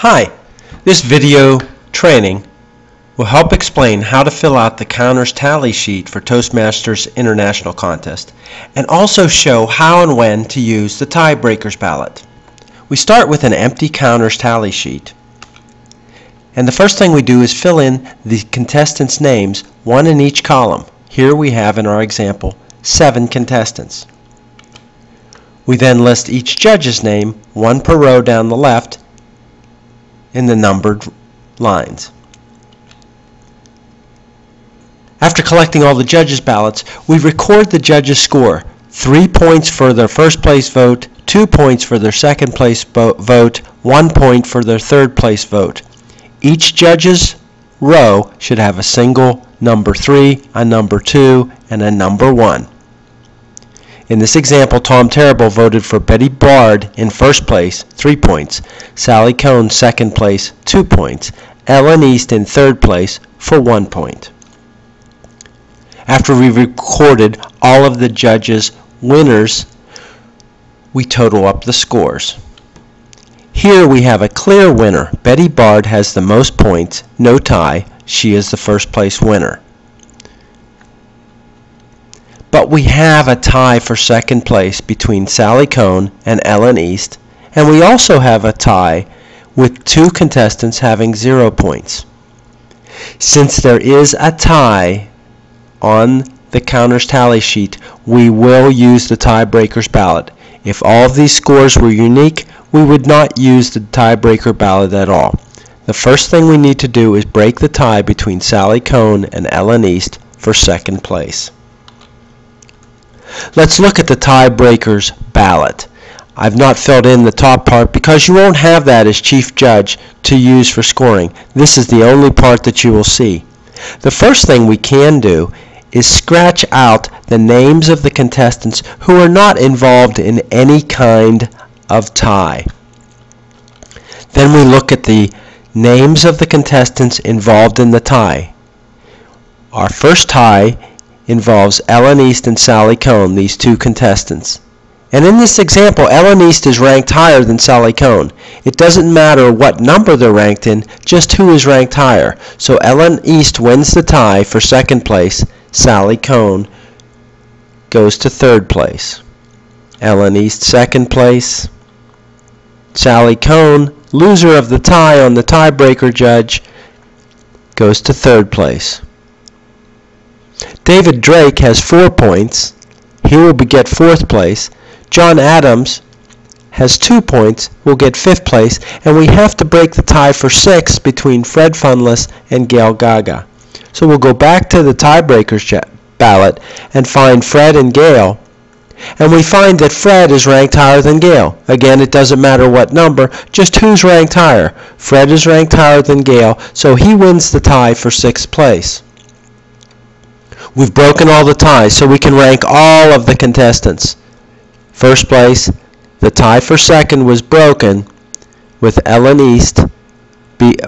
Hi, this video training will help explain how to fill out the counters tally sheet for Toastmasters International Contest and also show how and when to use the Tiebreakers Ballot. We start with an empty counters tally sheet, and the first thing we do is fill in the contestants' names, one in each column. Here we have in our example 7 contestants. We then list each judge's name, one per row down the left, in the numbered lines. After collecting all the judges' ballots, we record the judges' score: 3 points for their first place vote, 2 points for their second place vote, 1 point for their third place vote. Each judge's row should have a single number 3, a number 2, and a number 1. In this example, Tom Terrible voted for Betty Bard in first place, 3 points, Sally Cohn second place, 2 points, Ellen East in third place for 1 point. After we recorded all of the judges' winners, we total up the scores. Here we have a clear winner. Betty Bard has the most points, no tie. She is the first place winner. But we have a tie for second place between Sally Cohn and Ellen East, and we also have a tie with 2 contestants having 0 points. Since there is a tie on the counters tally sheet, we will use the Tiebreakers Ballot. If all of these scores were unique, we would not use the Tiebreaker Ballot at all. The first thing we need to do is break the tie between Sally Cohn and Ellen East for second place. Let's look at the Tiebreakers Ballot. I've not filled in the top part because you won't have that as chief judge to use for scoring. This is the only part that you will see. The first thing we can do is scratch out the names of the contestants who are not involved in any kind of tie. Then we look at the names of the contestants involved in the tie. Our first tie involves Ellen East and Sally Cohn, these 2 contestants. And in this example, Ellen East is ranked higher than Sally Cohn. It doesn't matter what number they're ranked in, just who is ranked higher. So Ellen East wins the tie for second place. Sally Cohn goes to third place. Ellen East second place. Sally Cohn, loser of the tie on the tiebreaker judge, goes to third place. David Drake has 4 points. He will get 4th place. John Adams has 2 points, will get 5th place, and we have to break the tie for 6 between Fred Funless and Gail Gaga. So we'll go back to the Tiebreakers Ballot and find Fred and Gail, and we find that Fred is ranked higher than Gail. Again, it doesn't matter what number, just who's ranked higher. Fred is ranked higher than Gail, so he wins the tie for 6th place. We've broken all the ties, so we can rank all of the contestants. First place, the tie for second was broken with Ellen East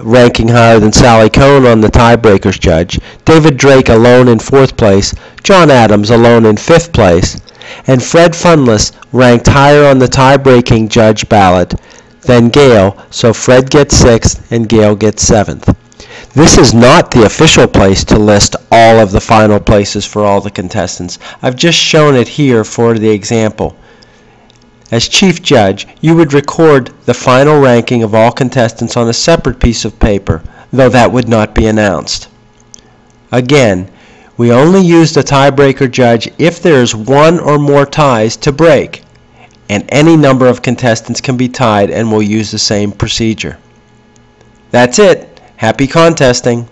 ranking higher than Sally Cohn on the tiebreakers judge, David Drake alone in 4th place, John Adams alone in 5th place, and Fred Funless ranked higher on the tie-breaking judge ballot than Gail, so Fred gets 6th and Gail gets 7th. This is not the official place to list all of the final places for all the contestants. I've just shown it here for the example. As chief judge, you would record the final ranking of all contestants on a separate piece of paper, though that would not be announced. Again, we only use the tiebreaker judge if there is 1 or more ties to break, and any number of contestants can be tied, and we'll use the same procedure. That's it. Happy contesting!